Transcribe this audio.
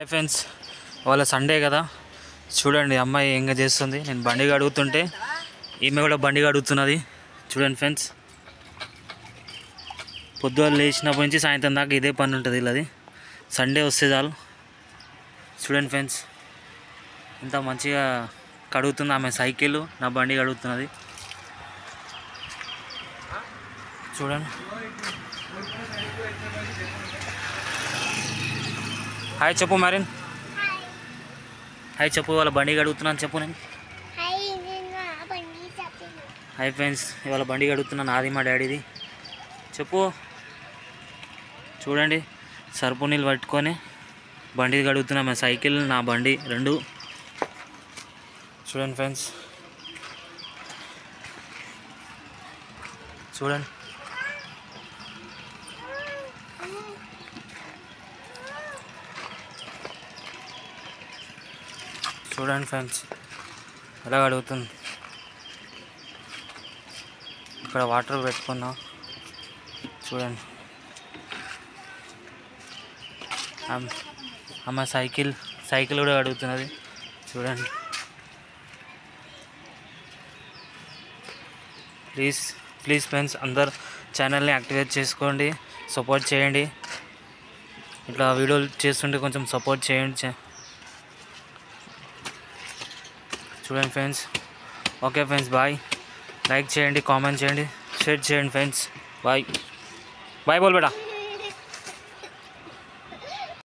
Friends వాళ్ళ Sunday కదా చూడండి అమ్మాయి ఏంగా చేస్తుంది. నేను బండిగా అడుగుతుంటే ఈమె కూడా బండిగా అడుగుతున్నది. చూడండి ఫ్రెండ్స్, పొద్దున్న లేచినప్పటి నుంచి సాయంత్రం దాకా ఇదే పని ఉంటుంది ఇలాది. సండే వస్తే చాలు. చూడండి ఫ్రెండ్స్, ఇంత మంచిగా కడుగుతుంది ఆమె సైకిల్, నా బండి కడుగుతున్నది. చూడండి. హాయ్ చెప్పు మరిన్, హాయ్ చెప్పు. వాళ్ళ బండి అడుగుతున్నాను చెప్పు. నేను హాయ్ ఫ్రెండ్స్, ఇవాళ బండి అడుగుతున్నాను, నాది మా డాడీది. చెప్పు. చూడండి, సర్పు నీళ్ళు పట్టుకొని బండి కడుగుతున్నా. మా సైకిల్ నా బండి రెండు. చూడండి ఫ్రెండ్స్, చూడండి. చూడండి ఫ్రెండ్స్ ఎలా అడుగుతుంది. ఇక్కడ వాటర్ పెట్టుకున్నా. చూడండి, అమ్మ సైకిల్ కూడా అడుగుతున్నది. చూడండి. ప్లీజ్ ఫ్రెండ్స్, అందరు ఛానల్ని యాక్టివేట్ చేసుకోండి, సపోర్ట్ చేయండి. ఇట్లా వీడియోలు చేస్తుంటే కొంచెం సపోర్ట్ చేయండి. చూడండి friends. Okay friends, bye. Like చేయండి, కామెంట్ చేయండి, షేర్ చేయండి ఫ్రెండ్స్. బాయ్ బాయ్ బోల్ బేటా.